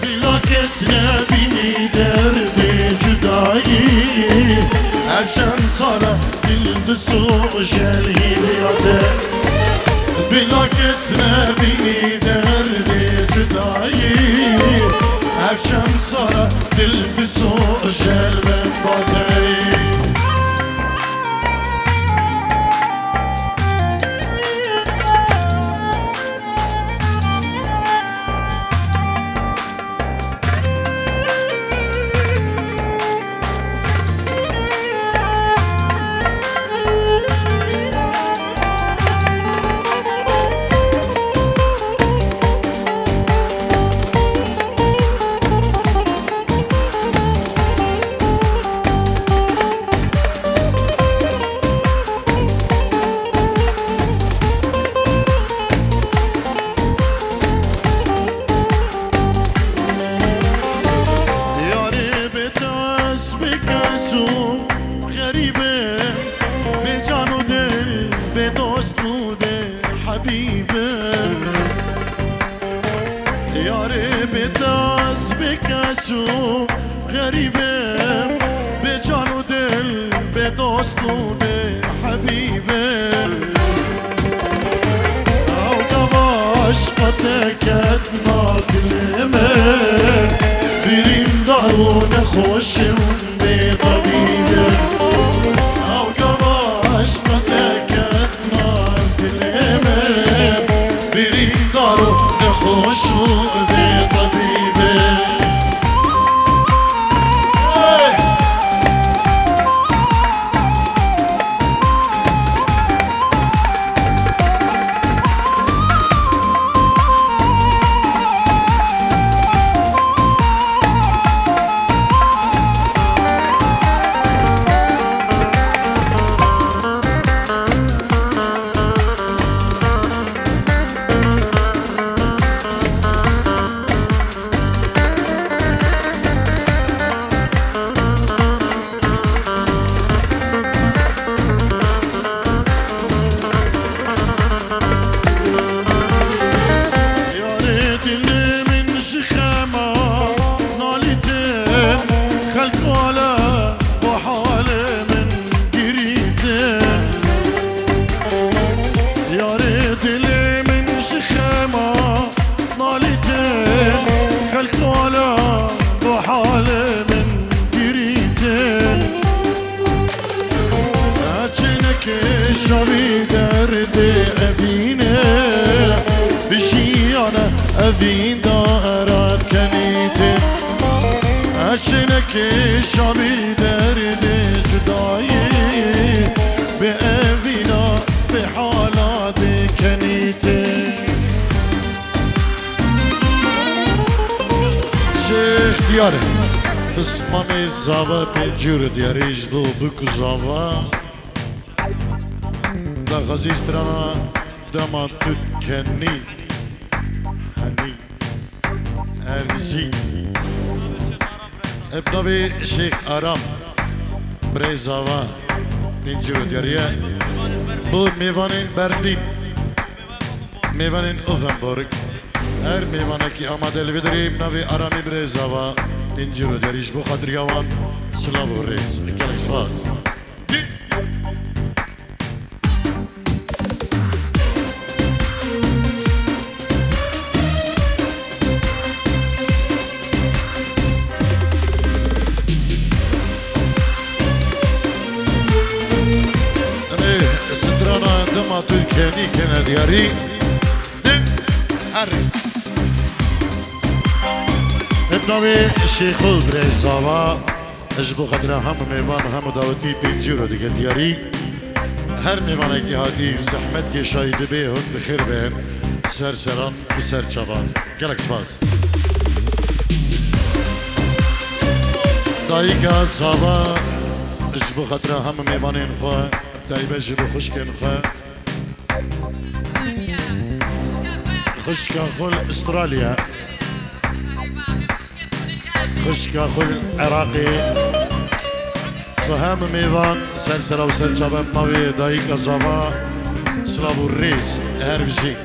بلا کس نبینی درد جدایی افشان سالا دل دسو جلی بیاده بلا کس نبینی درد جدایی افشان سالا دل دسو جل بیاده غريبة بجان ودل بدوست وبحبيبة أو كباشقتك أدنى كلمة بريم دارون خوش بطبيبة أو كباشقتك أدنى كلمة بريم دارون خوش بطبيبة أفين داران كنيتي أشنك شامي درد جداي بأفينا بحالات كنيتي شيخ دياري اسمامي زاوا بنجور دياريش دو بكو زاوا دا غزيسترانا دما تتكني Erzi ابنوی شیخ آرام برزاوا اینجور دیاریه bu میوانین برلین میوانین اوفنبورگ هر میوانه کی آماده لودری ابنوی آرامی برزاوا اینجور دیاریش bu خاطر یوان سلاو و ریز گلکس فاز Türkiye'nin kenar diyarı Dün Harri ابنوی شیخو برزاوا اجبو خدرا هم میوان هم دعوتی پنجیرو دیگه دیاری هر میوانه که هادی زحمت که شاید به هن بخیر بهن سر سران و سر چوان گلک سپاس دایی که زاوا اجبو خدرا هم میوانین خواه ابتایی به جبو خوشکن خواه خشكا خل استراليا خشكا خل عراقي وهم ميوان سلسلة وسلسلة ماوي دايك الزوا سلابو الريس هربجي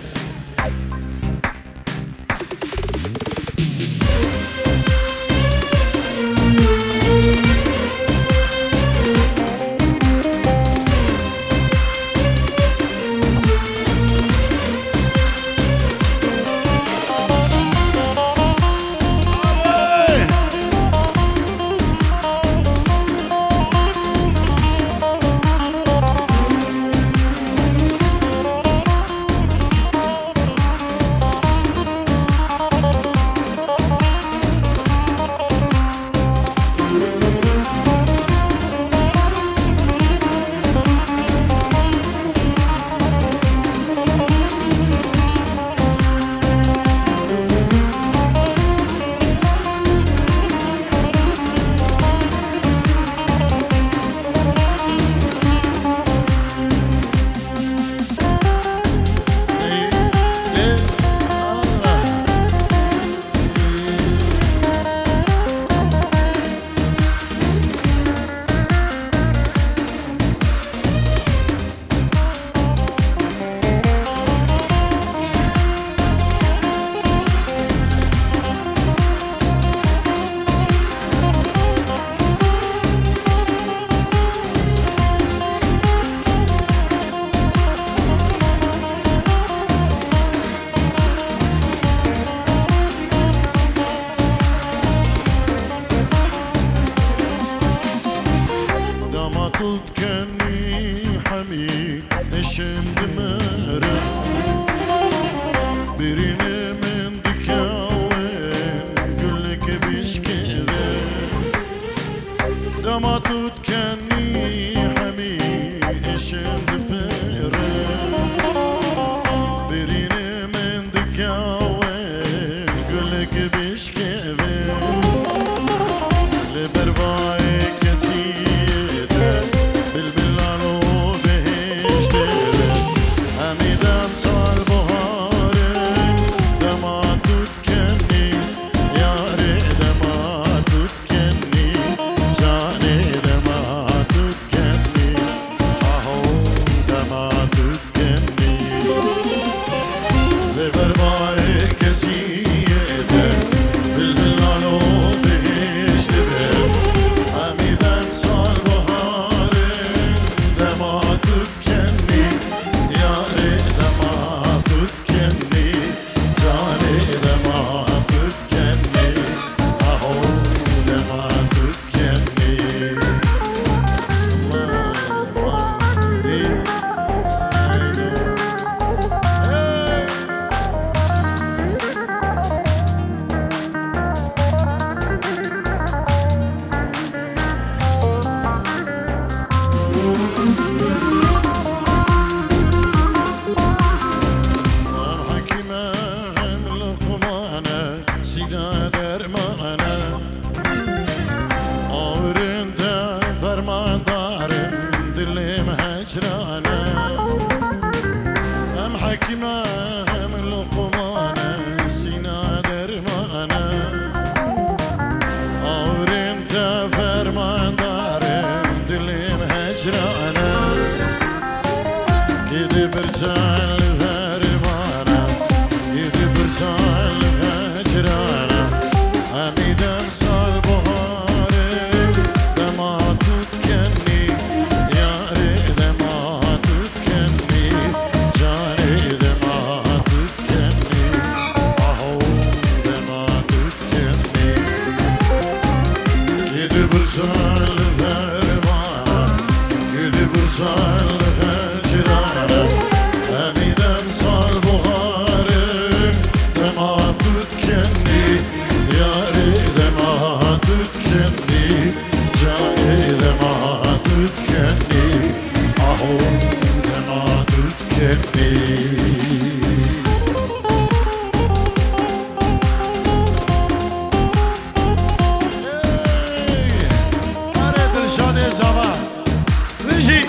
دماتو تكني حمي إشم دفره بريني من دكاوي قلك بشكبه لبرباي كسيده بالبلانو بهشته حميدم صار بهاره دماتو تكني ياري دماتو تكني جاني دماتو تكني اهو دماتو تكني لبرباي كسيده بالبلانو بهشته حميدم صار بهاره دماتو تكني ياري دماتو تكني جاني دماتو تكني اهو دماتو تكني حكيمة من القمانة سينا درمانة أورندا فرمان دارم دلي مهجرانة أم حكيمة من القمانة سينا درمانة أورندا فرمان دارم دلي مهجرانة كده برسال فرمانة كده برسال هجرانة حميدم صال بهاره دماتو تكني ياري دماتو تكني جاني دماتو تكني اهو دماتو تكني كده برسال فرمانة كده برسال هجرانة حميدم صال بهاره دماتو تكني ياري دماتو تكني جاني دماتو تكني اهو دماتو تكني أريد الشادي زمان نجي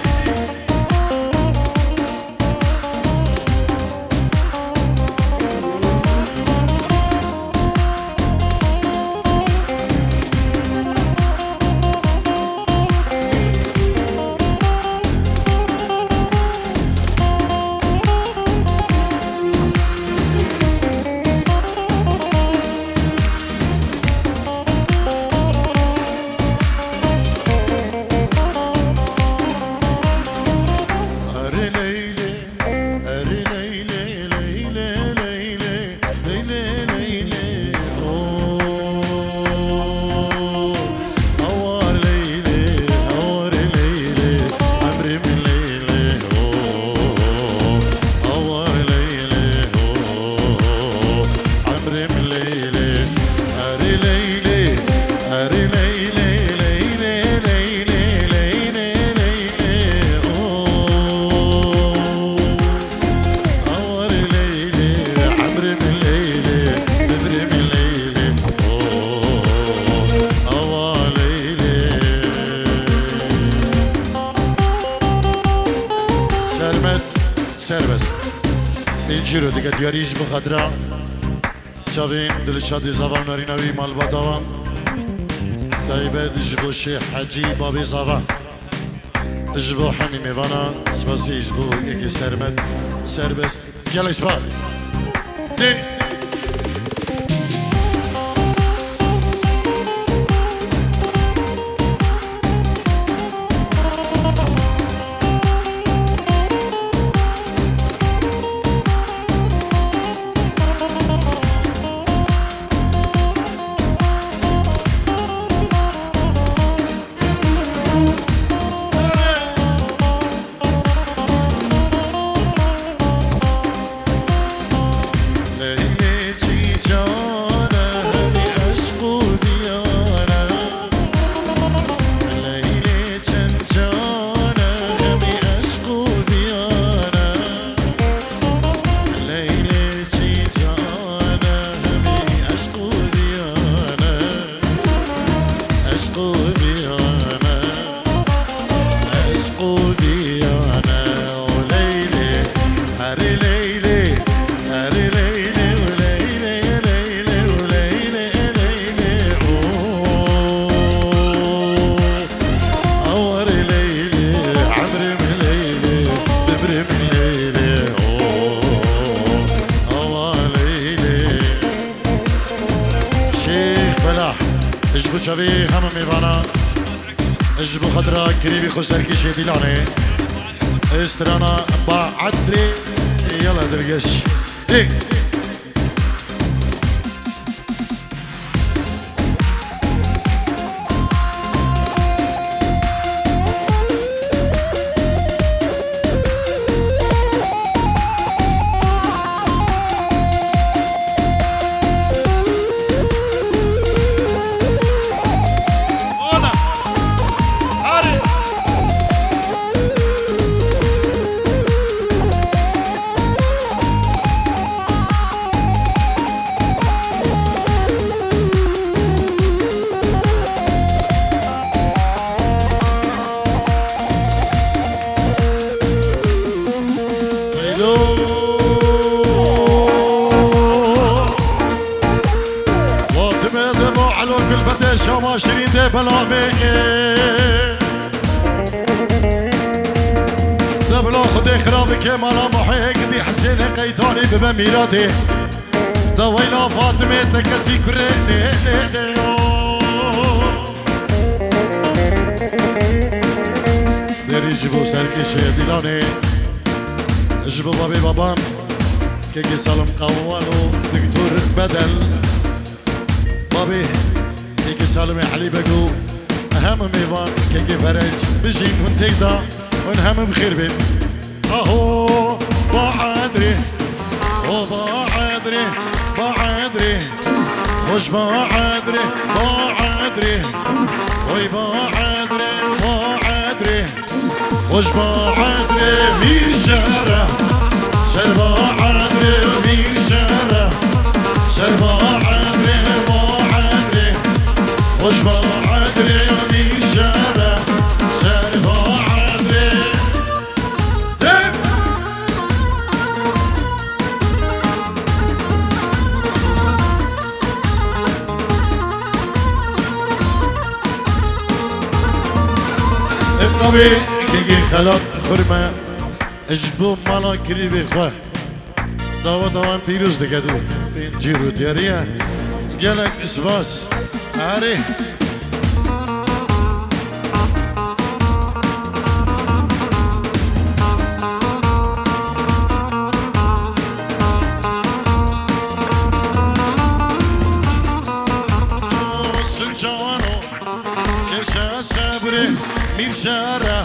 أري ليلي أري ليلي ليلي ليلي ليلي ليلي أوار ليلي أوار ليلي عمري من ليلي أوار ليلي عمري من ليلي أري ليلي أري ليلي ليلي ليلي ليلي ليلي أوار ليلي عمري من ليلي عمري من ليلي أوار ليلي سربست اینجی رو دیگه دیاریش بخدرا چاوین دلشادی زوان نارینوی مالباتاوان دایبه دجبو شیح حجی بابی زوان جبو حمی میوانا سپاسی جبو یکی سربست گل اسپا دی ليلي اجبو شوی همه میوانا اجبو خضرا کریبی خوش سرکشی دیلانه استرانا با عدری يلا درقش دي شما شیرین ده بلا ده بلا خود خرابی که مالا محیق دی حسین قیتانی ببه میراتی ده ویلا فاطمه تکسی کره دری جبو سرکشه دیلانه جبو بابی بابان که که سالم قوالو دکتور بدل بابی که سالم علی بگو همه میوان که فرج بجین ون تیدا ون همه بخیر بین آهو با عدری و با عدری خوش با عدری وی با عدری خوش با عدری میر شهره سر با عدری میر شهره سر با عدری خوش با عدری میشاره سر با عدری دم ابن نبی که خلات خرمه اجبو مالا گریبی خواه داوان پیروز دکدو بین جیرو دیاریه گلک اسواس آره سنجانو کشه صبره میرشاره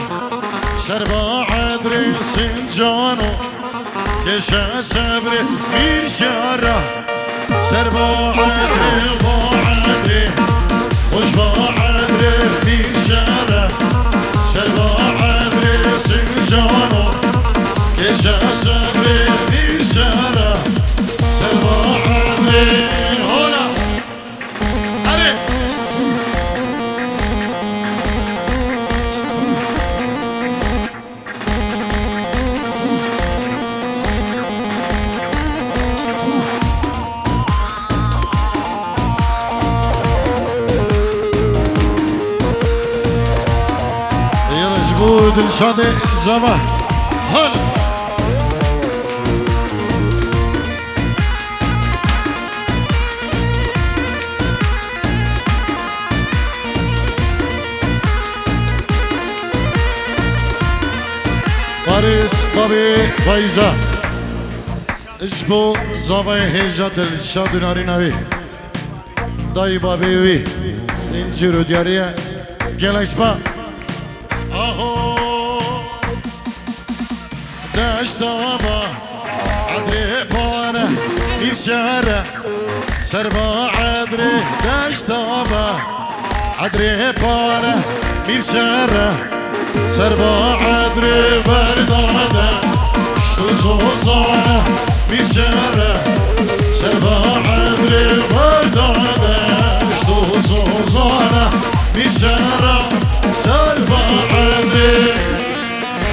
سر با عدره سنجانو کشه صبره میرشاره سر با عدره خوش با عدره میشاره سر با عدره سنجانو کشه صبره میشاره سر با عدره هولا اره دلشاد زمان حالا فارس بابی فایزا اجبو زاوی هیجا دلشاد ناری نوی دایی بابی وی اینجورو دیاریه گلکس با دشتابا عدري بوانا يشارة سربا عدري دشتابا عدري بوانا يشارة سربا عدري بردادا شتو زوزانا يشارة سربا عدري بردادا شتو زوزانا يشارة سربا عدري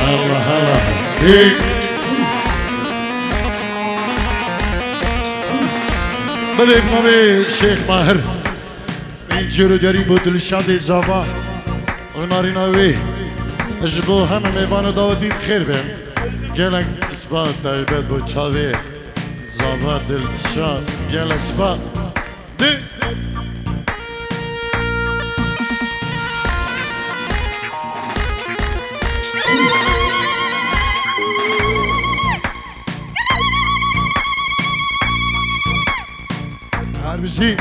الله الله بله ابن شیخ ماهر اینجورو داری بود دلشاد زاوا اوناری نوی اجبو همه میوان داودی بخیر بیم گلک اثبات دایبت بود چاوی زاوا دلشاد گلک اثبات دی بجي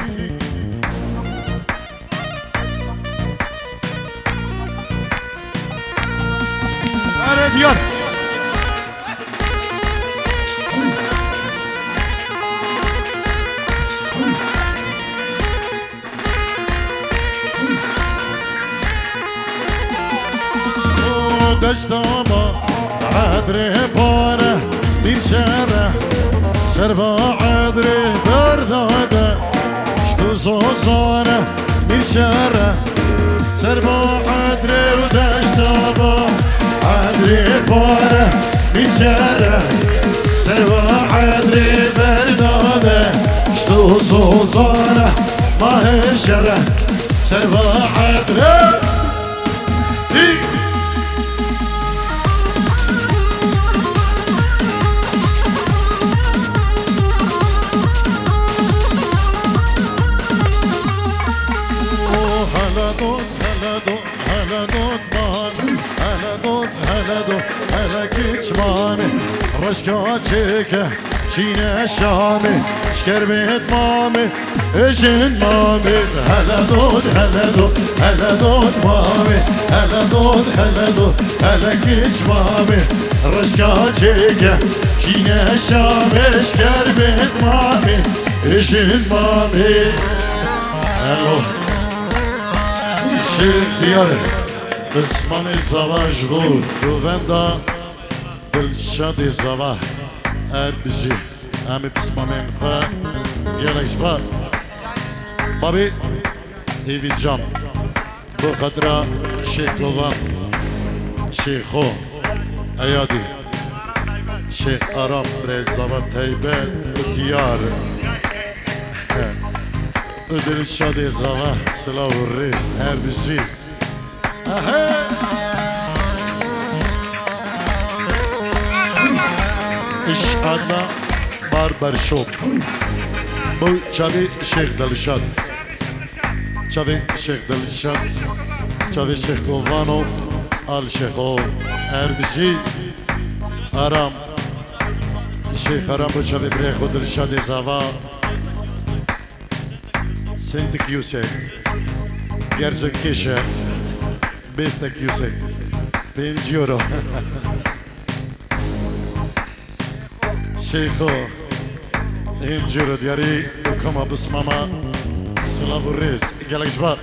هر ديار دشتاما عدري باره بير شره سربا عدري برداده شتو زوزانه بير شره سربا عدري ودشتاما عدري باره بير شره سربا عدري برداده شتو زوزانه ما هي شره سربا عدري هلا كيتشماني رشكا تشيكا شينا شامي شكر بيت مامي اجن مامي هلا دود مامي هلا دود هلا كيتشمامي رشكا تشيكا شينا شامي شكر بيت مامي اجن مامي الو شير دياري اسماني زواج بود رووندا دلشادی زواج اربجی امی اسمانین خوا گلکس با بابی هیوی جام بو خدرا شیخوان شیخو ایادی شیخ آرام برای زواج تایبه دیار دلشادی زواج سلاو ریز اربجی اش ادنا باربر شوب بو چاوی شیخ دلشاد چاوی شیخ دلشاد چاوی شیخ کووانو آل شیخو اربجی آرام شیخ آرام بو چاوی بریخو دلشاد زاوا سنتک یوسف گرزک کشه بیستک یوسف 5 یورو شیخو این جورو دیاری کما بس ماما سلاو ریز گلکش بار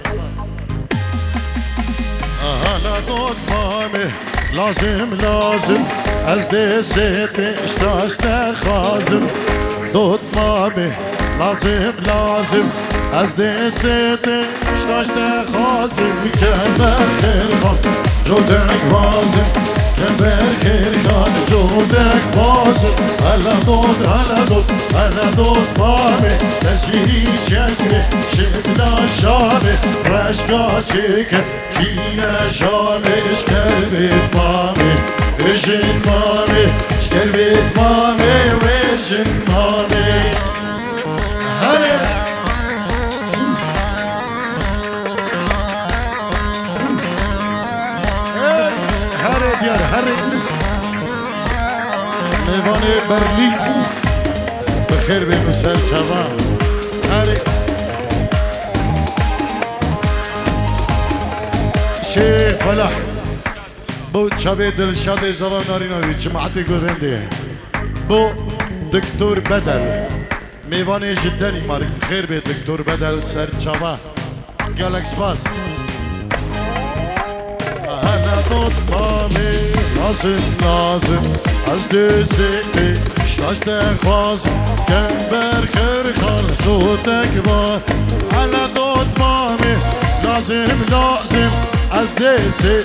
هلا دود مامي لازم از دست اشتاشت خازم دود مامي لازم از دست اشتاشت خازم کمر خیرخان جودک بازم کمر خیرخان جودک بازم هلا دود مامي تشیری شکر شدنا شامي رشکا چکر چینه شامي اشکر بیت مامي اشن مامي اشکر بیت مامي وشن مامي هره ديار هري ميواني برلين بخير بمسال شباب هري شيخ فلاح بو شابي دلشاد زوان نارينوي جماعتي گووندي بو دكتور بدل ميواني جداني مالك بخير بي دكتور بدل سر شباب جالكس باز دود مامي لازم از دستی شاشت خوازم کمبر خیرخان جودک با هلا دود مامي لازم از دستی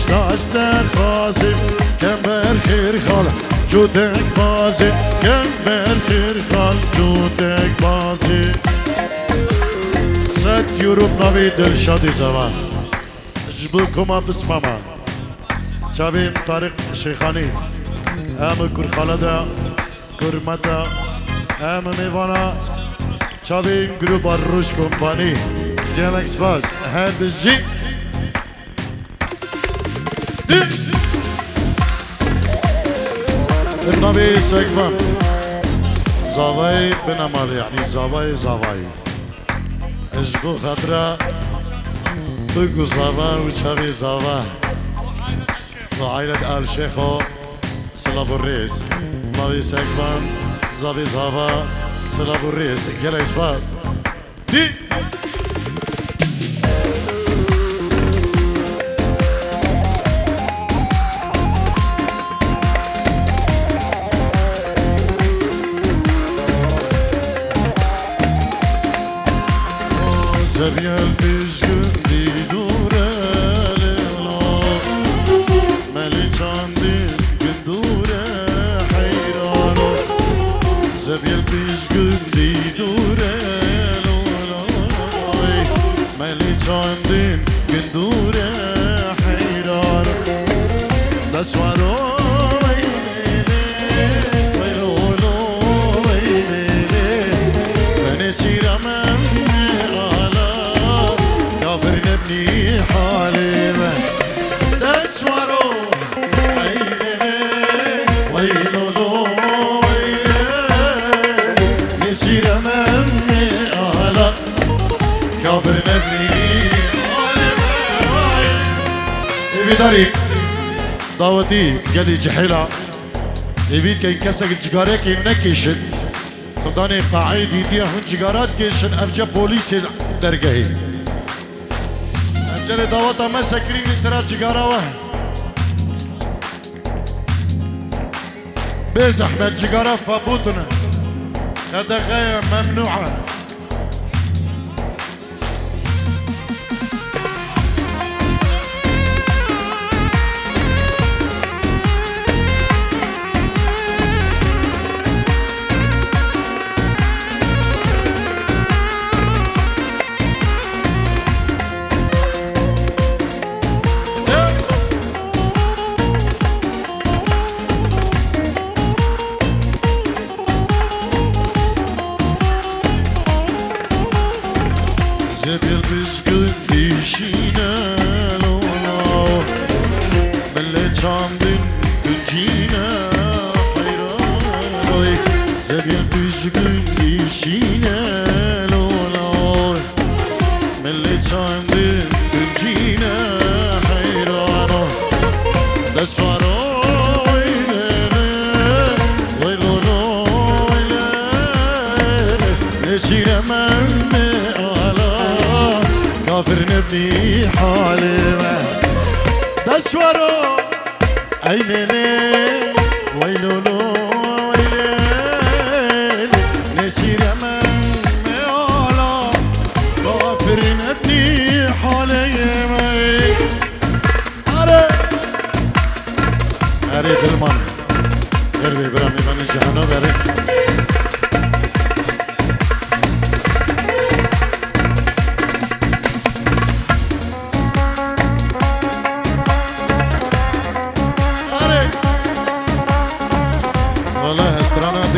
شاشت خوازم کمبر خیرخان جودک بازی کمبر خیرخان جودک بازی 100 یورو نوی دلشادی زمان جبوكما بس ماما شابين طارق شيخاني ام كر خالدا كرمتا ام ميوانا شابين جروب الروش كومباني جالكس باز هاد الجي النبي سيكفان زاوي بنمال يعني زاوي اشبو خطرة بگو زوا و چوی زوا وعائلة آل شيخو سلافو الريس ماوي سكبان زابي زوا سلافو الريس يلا إسباب دي زبيان بيزgün di dure مالي çandin gün dure hayrano زبيان بيزgün di dure مالي çandin gün dure hayrano dasvaro نبني حالي تسورو عيني ويلو لو ويلي نسير مني أهلا كافر نبني حالي إيفي داري دعوتي قالي جحيلة إيفي كي كسك الجغارة كي نكيشن خداني قاعدي دي هون جغارات كيشن أفجا بوليسي درقهي جري دعوتا ما سكريني سرات جغارة واه بيز أحمد جغارة فابوتنا هذا غاية ممنوعة زبيل بيزgün dişine lola Melle çandın güncine hayran oy Zebil bيزgün dişine lola Melle çandın güncine hayran oy Desvaro ويلو ويلي نسيرمن كافر نبني حالي دسورو عينيني ويلو لو ويلي نشير من ميولا كافر نبني حالي أري دلمان قربي برامي من الجهنم أري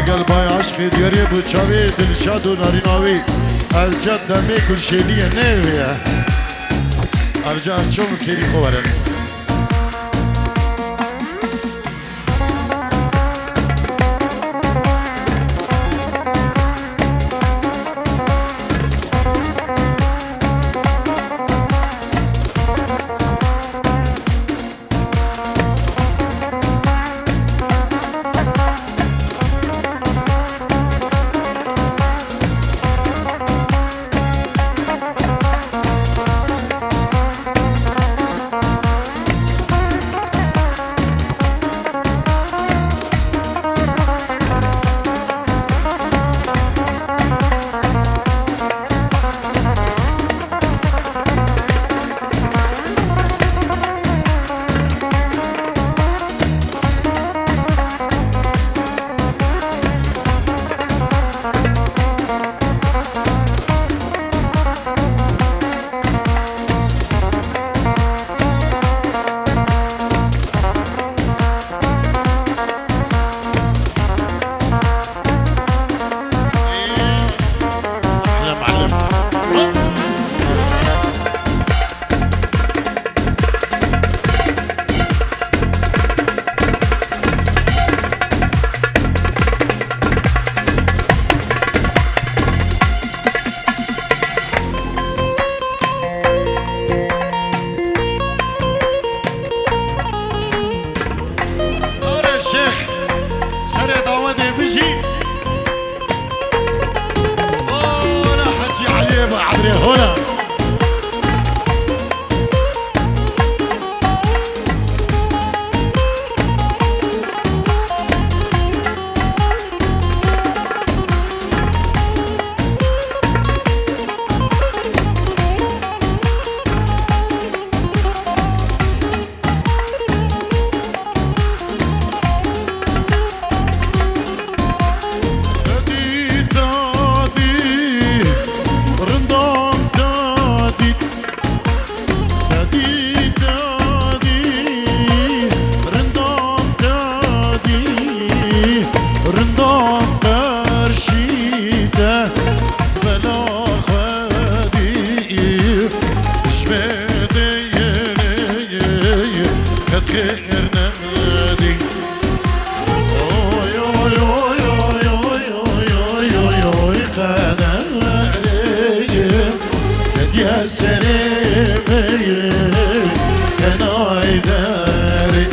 قلبای عشقی دیاری بچاوی دلشاد و ناریناوی الجد دمی کل شیلیه نیویه الجد چون کلی خوبرن خير نادي يا سريمي انا عيداري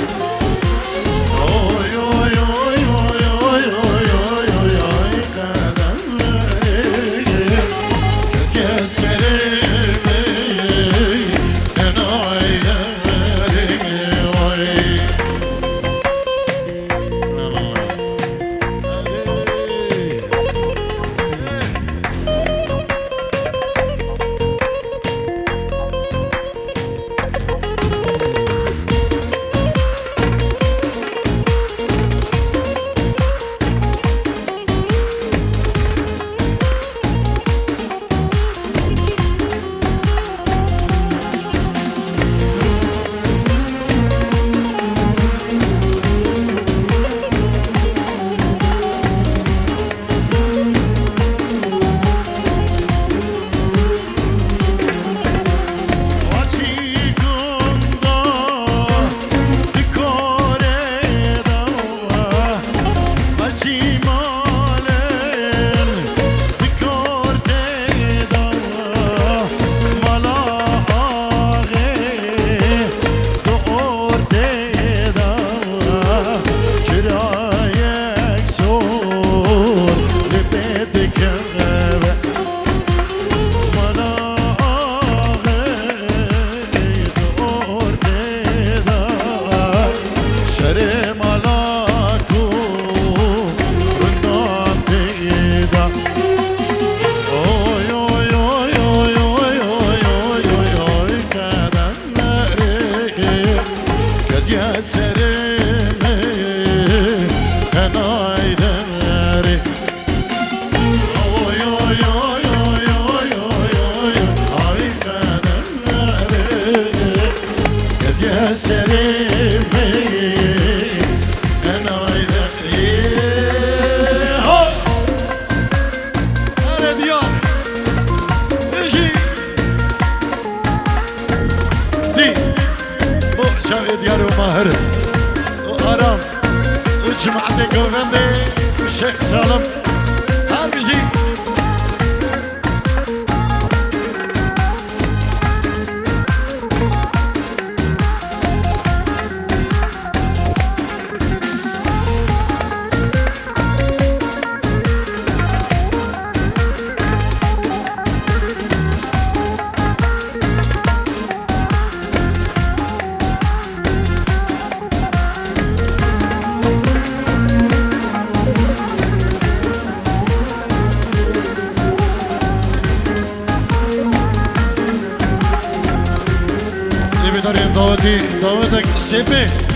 يا سريمي انا عيداري ديار وماهر وآرام وجماعتي كوفندي والشيخ سالم هاربجي دارين داودي داودك سيبي